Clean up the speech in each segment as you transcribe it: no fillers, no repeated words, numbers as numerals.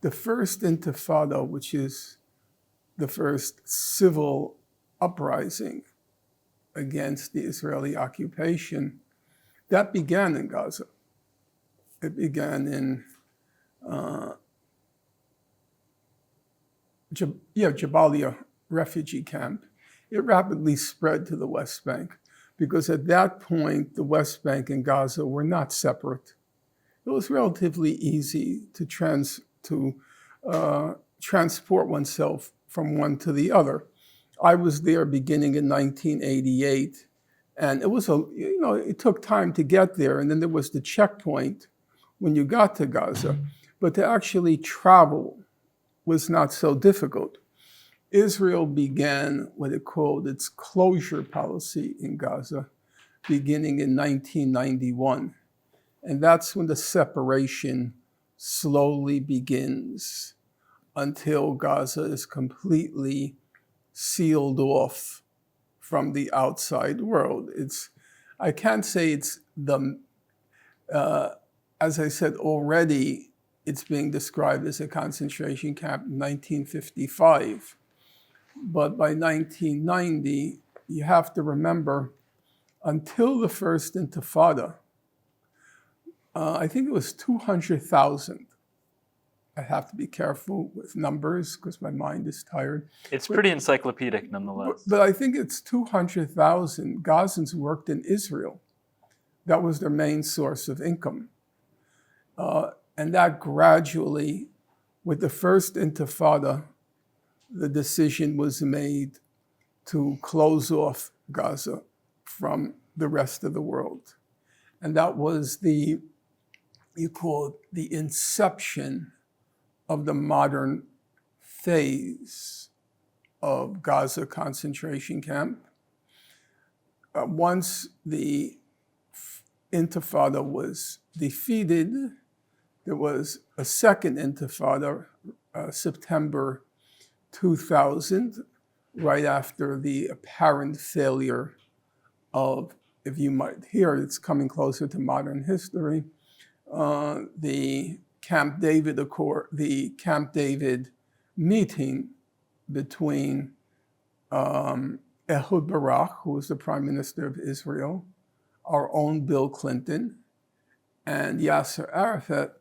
the first Intifada, which is the first civil uprising against the Israeli occupation, that began in Gaza. It began in Jabalia refugee camp. It rapidly spread to the West Bank because at that point, the West Bank and Gaza were not separate. It was relatively easy to transport oneself from one to the other. I was there beginning in 1988, and it was it took time to get there, and then there was the checkpoint when you got to Gaza, but to actually travel was not so difficult. Israel began what it called its closure policy in Gaza beginning in 1991. And that's when the separation slowly begins until Gaza is completely sealed off from the outside world. I can't say it's as I said already, it's being described as a concentration camp in 1955. But by 1990, you have to remember, until the first Intifada, I think it was 200,000. I have to be careful with numbers because my mind is tired. It's pretty encyclopedic nonetheless. But I think it's 200,000 Gazans worked in Israel. That was their main source of income. And that gradually, with the first Intifada, the decision was made to close off Gaza from the rest of the world. And that was the inception of the modern phase of Gaza concentration camp. Once the Intifada was defeated, there was a second Intifada, September 2000, right after the apparent failure of, if you might hear, it's coming closer to modern history, the Camp David Accord, the Camp David meeting between Ehud Barak, who was the Prime Minister of Israel, our own Bill Clinton, and Yasser Arafat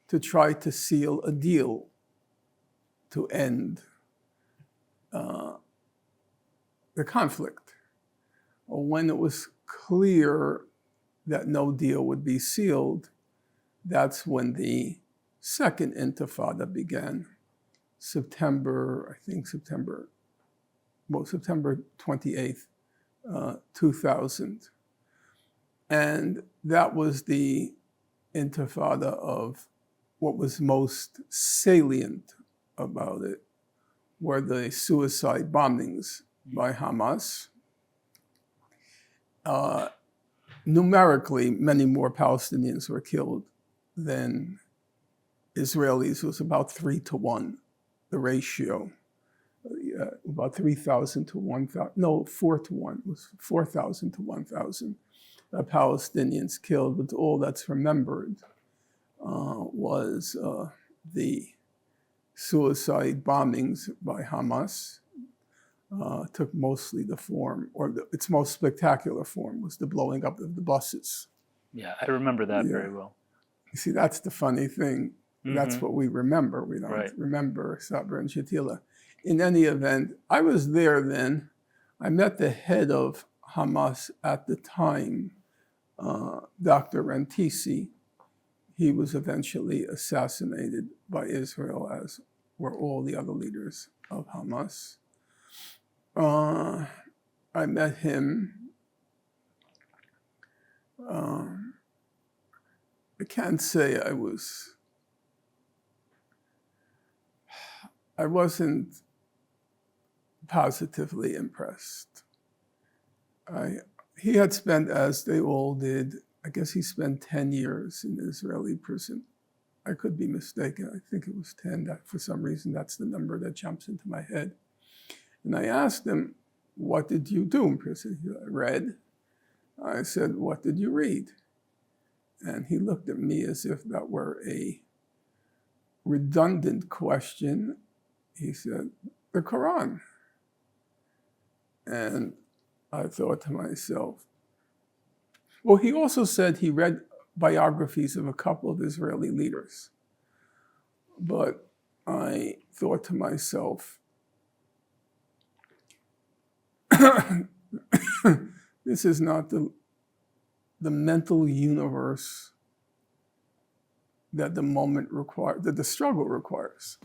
to try to seal a deal to end the conflict. When it was clear that no deal would be sealed, that's when the second Intifada began, September 28th, 2000. And that was the Intifada of what was most salient about it were the suicide bombings by Hamas. Numerically, many more Palestinians were killed than Israelis. It was about 3-1, the ratio. About 3,000 to 1,000, no, 4-1. It was 4,000 to 1,000 Palestinians killed. But all that's remembered was the suicide bombings by Hamas. Took mostly the form, or its most spectacular form was the blowing up of the buses. Yeah, I remember that very well. You see, that's the funny thing. Mm-hmm. That's what we remember. We don't remember Sabra and Shatila. In any event, I was there then. I met the head of Hamas at the time, Dr. Rantisi. He was eventually assassinated by Israel, as were all the other leaders of Hamas. I met him. I can't say I wasn't positively impressed. He had spent, as they all did, I guess he spent 10 years in Israeli prison. I could be mistaken. I think it was 10. That, for some reason, that's the number that jumps into my head. And I asked him, what did you do in prison? He read. I said, what did you read? And he looked at me as if that were a redundant question. He said, the Quran. And I thought to myself, well, he also said he read biographies of a couple of Israeli leaders. But I thought to myself, this is not the mental universe that the moment requires, that the struggle requires.